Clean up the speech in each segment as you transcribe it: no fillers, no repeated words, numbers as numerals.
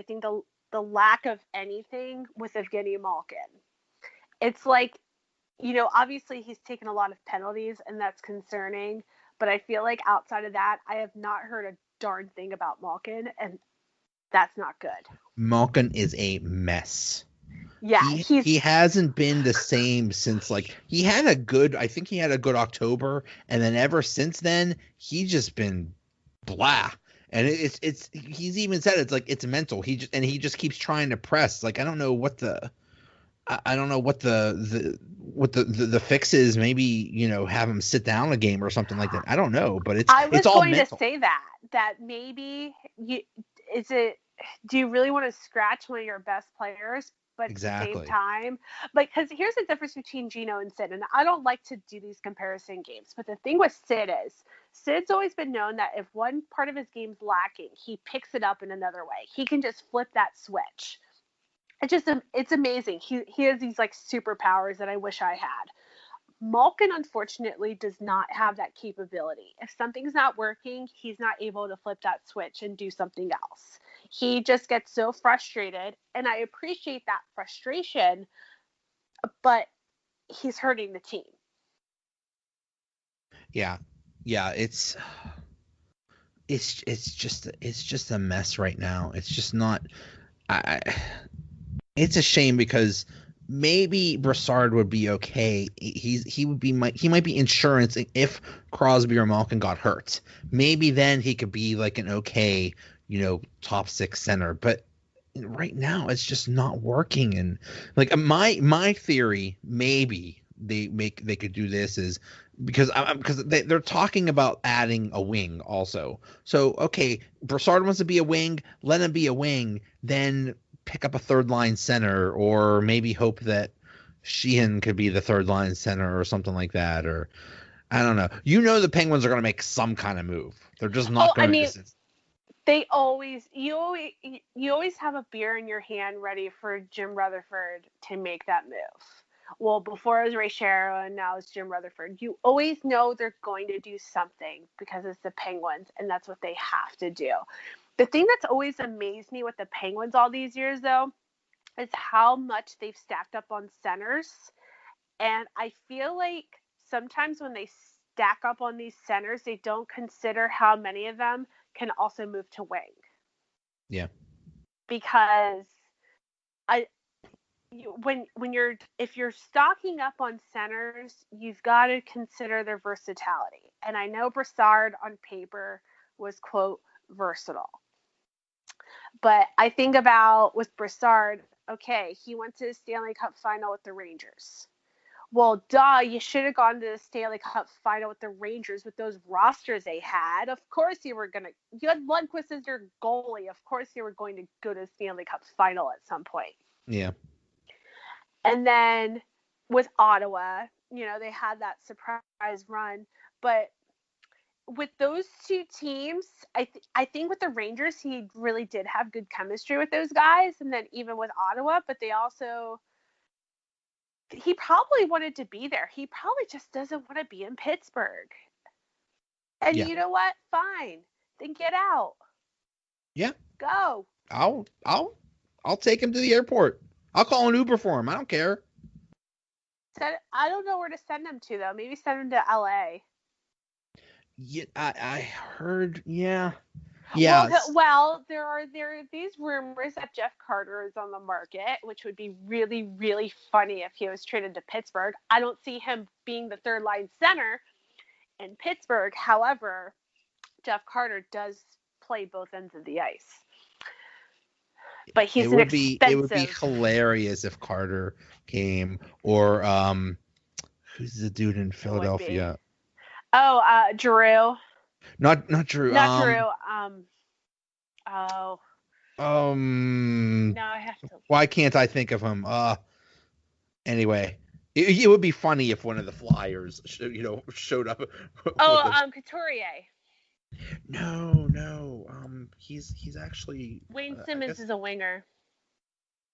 I think the lack of anything with Evgeny Malkin. It's like, obviously he's taken a lot of penalties, and that's concerning. But I feel like outside of that, I have not heard a darn thing about Malkin, and that's not good. Malkin is a mess. Yeah, he hasn't been the same since, like, I think he had a good October, and then ever since then he's just been blah. And it's he's even said it's like it's mental. He just keeps trying to press. Like, I don't know what the fix is. Maybe, have him sit down a game or something like that. I don't know, but it's all mental. I was going to say that maybe do you really want to scratch one of your best players? But exactly. At the same time, because here's the difference between Gino and Sid, and I don't like to do these comparison games, but the thing with Sid's always been known that if one part of his game's lacking, he picks it up in another way. He can just flip that switch. It's amazing. He has these like superpowers that I wish I had. Malkin, unfortunately, does not have that capability. If something's not working, he's not able to flip that switch and do something else. He just gets so frustrated, and I appreciate that frustration, but he's hurting the team. Yeah, it's just a mess right now. It's just not. It's a shame because maybe Brassard would be okay. He might be insurance if Crosby or Malkin got hurt. Maybe then he could be like an okay, top 6 center. But right now it's just not working. And like my theory, maybe they could do this is because they're talking about adding a wing also. So okay, Brassard wants to be a wing, let him be a wing, then pick up a third line center, or maybe hope that Sheehan could be the third line center or something like that. Or I don't know. The Penguins are going to make some kind of move. They're just not going to. They always you always have a beer in your hand ready for Jim Rutherford to make that move. Well, before it was Ray Shero and now it's Jim Rutherford. You always know they're going to do something because it's the Penguins, and that's what they have to do. The thing that's always amazed me with the Penguins all these years, though, is how much they've stacked up on centers. And I feel like sometimes when they stack up on these centers, they don't consider how many of them can also move to wing. Yeah. Because if you're stocking up on centers, you've got to consider their versatility. And I know Brassard on paper was, quote, versatile. But I think about with Brassard, okay, he went to the Stanley Cup final with the Rangers. Well, you should have gone to the Stanley Cup final with the Rangers with those rosters they had. Of course you had Lundqvist as your goalie. Of course you were going to go to the Stanley Cup final at some point. Yeah. And then with Ottawa, they had that surprise run. But with those two teams, I think with the Rangers, he really did have good chemistry with those guys. And then even with Ottawa, but he probably wanted to be there. He probably just doesn't want to be in Pittsburgh. And You know what? Fine. Then get out. Yeah. Go. I'll take him to the airport. I'll call an Uber for him. I don't care. I don't know where to send him to, though. Maybe send him to LA. Yeah, I heard. Yeah. Yeah. Well, there are these rumors that Jeff Carter is on the market, which would be really, really funny if he was traded to Pittsburgh. I don't see him being the third line center in Pittsburgh. However, Jeff Carter does play both ends of the ice. But he's it would be hilarious if Carter came, or who's the dude in Philadelphia? Drew. Not Drew. Not Drew. Now I have to. Why can't I think of him? Anyway, it would be funny if one of the Flyers, showed up. Couturier. No. He's actually Wayne Simmons is a winger.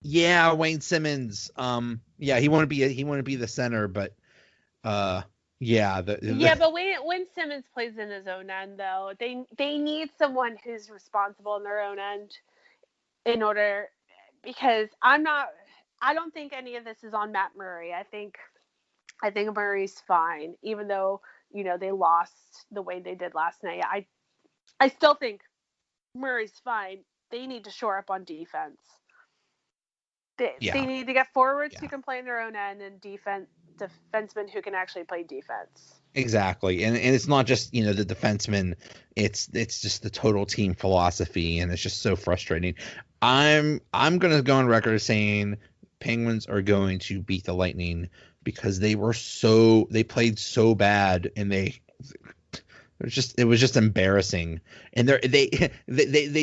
Yeah, Wayne Simmons. Yeah, he want to be the center, but yeah. But Wayne Simmons plays in his own end, though. They need someone who's responsible in their own end. in order, because I don't think any of this is on Matt Murray. I think Murray's fine, even though, they lost the way they did last night. I still think Murray's fine. They need to shore up on defense. They need to get forwards who can play in their own end, and defensemen who can actually play defense. Exactly. And it's not just, the defenseman, it's just the total team philosophy, and it's just so frustrating. I'm going to go on record as saying Penguins are going to beat the Lightning because they played so bad, and it was just embarrassing. And they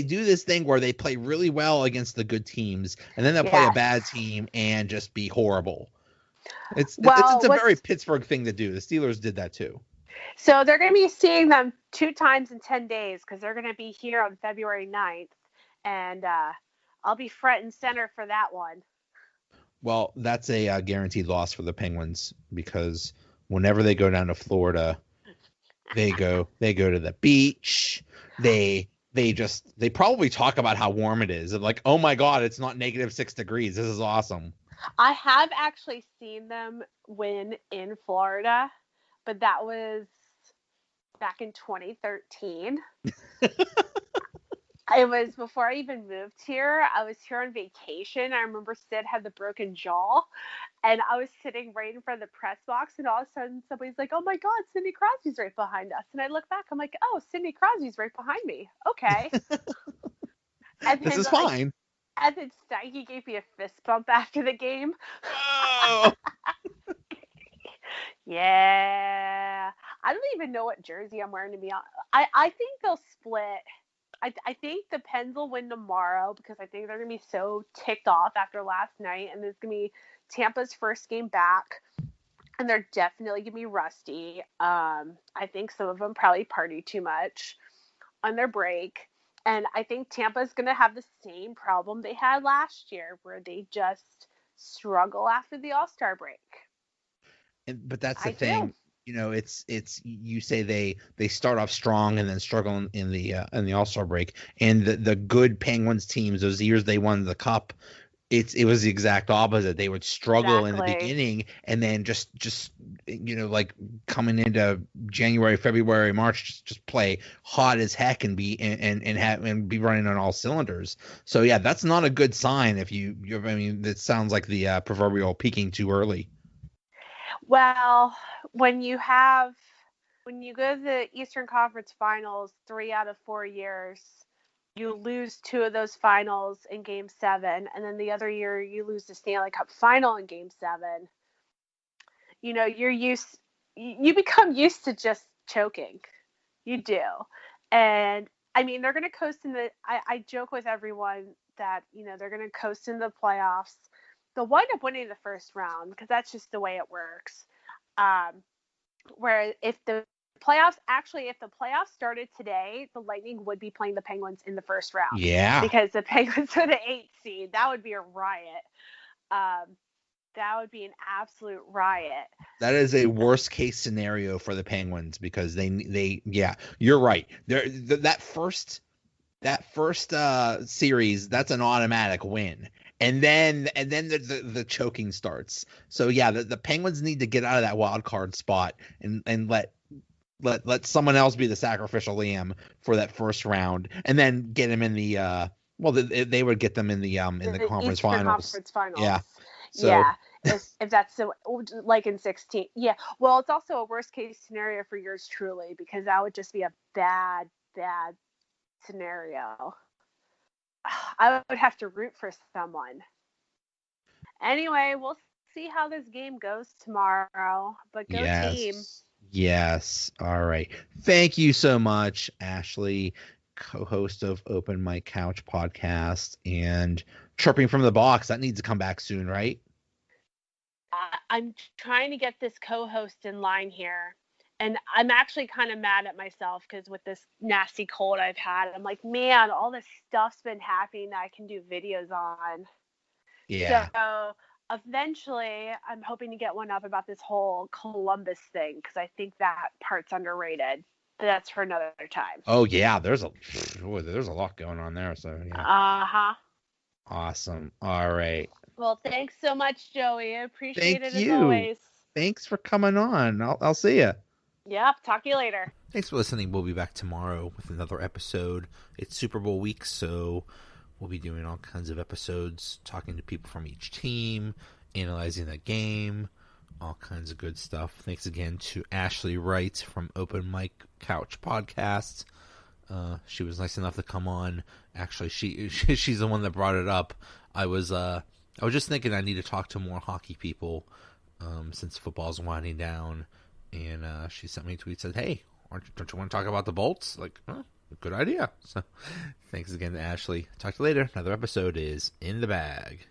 do this thing where they play really well against the good teams, and then they'll play a bad team and just be horrible. It's a very Pittsburgh thing to do. The Steelers did that too. So they're going to be seeing them 2 times in 10 days because they're going to be here on February 9th, and I'll be front and center for that one. Well, that's a guaranteed loss for the Penguins, because whenever they go down to Florida, they go to the beach. They probably talk about how warm it is. They're like, oh my God, it's not -6 degrees. This is awesome. I have actually seen them win in Florida, but that was back in 2013. It was before I even moved here. I was here on vacation. I remember Sid had the broken jaw, and I was sitting right in front of the press box, and all of a sudden somebody's like, oh my God, Sidney Crosby's right behind us. And I look back, I'm like, oh, Sidney Crosby's right behind me. Okay. And this is fine. And then Steiche gave me a fist bump after the game. Oh. Yeah. I don't even know what jersey I'm wearing, to be honest. I think they'll split. I think the Pens will win tomorrow, because I think they're going to be so ticked off after last night. And it's going to be Tampa's first game back, and they're definitely going to be rusty. I think some of them probably party too much on their break. And I think Tampa's going to have the same problem they had last year, where they just struggle after the All-Star break. But that's the thing. It's you say they start off strong and then struggle in the All-Star break. And the good Penguins teams, those years they won the Cup, it was the exact opposite. They would struggle in the beginning, and then just like coming into January, February, March, just play hot as heck and be be running on all cylinders. So yeah, that's not a good sign. It sounds like the proverbial peaking too early. Well, when you go to the Eastern Conference Finals 3 out of 4 years, you lose 2 of those finals in Game 7, and then the other year you lose the Stanley Cup Final in Game 7. You become used to just choking. You do. And I mean, they're going to coast in I joke with everyone that, they're going to coast in the playoffs. They'll wind up winning the first round, because that's just the way it works. Where if the playoffs started today, the Lightning would be playing the Penguins in the first round. Yeah. Because the Penguins are the 8th seed. That would be a riot. That would be an absolute riot. That is a worst case scenario for the Penguins, because they you're right. That first series, that's an automatic win. And then the choking starts. So yeah, the Penguins need to get out of that wild card spot and let someone else be the sacrificial lamb for that first round, and then get them in the they would get them in the conference finals. Yeah. So, yeah. If that's like in 16. Yeah. Well, it's also a worst case scenario for yours truly, because that would just be a bad scenario. I would have to root for someone. Anyway, we'll see how this game goes tomorrow. But go team. Yes. All right. Thank you so much, Ashley, co-host of Open Mic Couch podcast, and Chirping from the Box. That needs to come back soon, right? I'm trying to get this co-host in line here. And I'm actually kind of mad at myself, because with this nasty cold I've had, I'm like, man, all this stuff's been happening that I can do videos on. Yeah. So eventually I'm hoping to get one up about this whole Columbus thing, because I think that part's underrated. But that's for another time. Oh, yeah. There's a lot going on there. So, yeah. Uh-huh. Awesome. All right. Well, thanks so much, Joey. I appreciate Thank it as you. always. Thanks for coming on. I'll see you. Yep. Talk to you later. Thanks for listening. We'll be back tomorrow with another episode. It's Super Bowl week, so we'll be doing all kinds of episodes, talking to people from each team, analyzing the game, all kinds of good stuff. Thanks again to Ashley Wright from Open Mic Couch Podcast. She was nice enough to come on. Actually, she's the one that brought it up. I was just thinking I need to talk to more hockey people since football's winding down. And she sent me a tweet, said, "Hey, don't you want to talk about the Bolts?" Like, oh, good idea. So thanks again to Ashley. Talk to you later. Another episode is in the bag.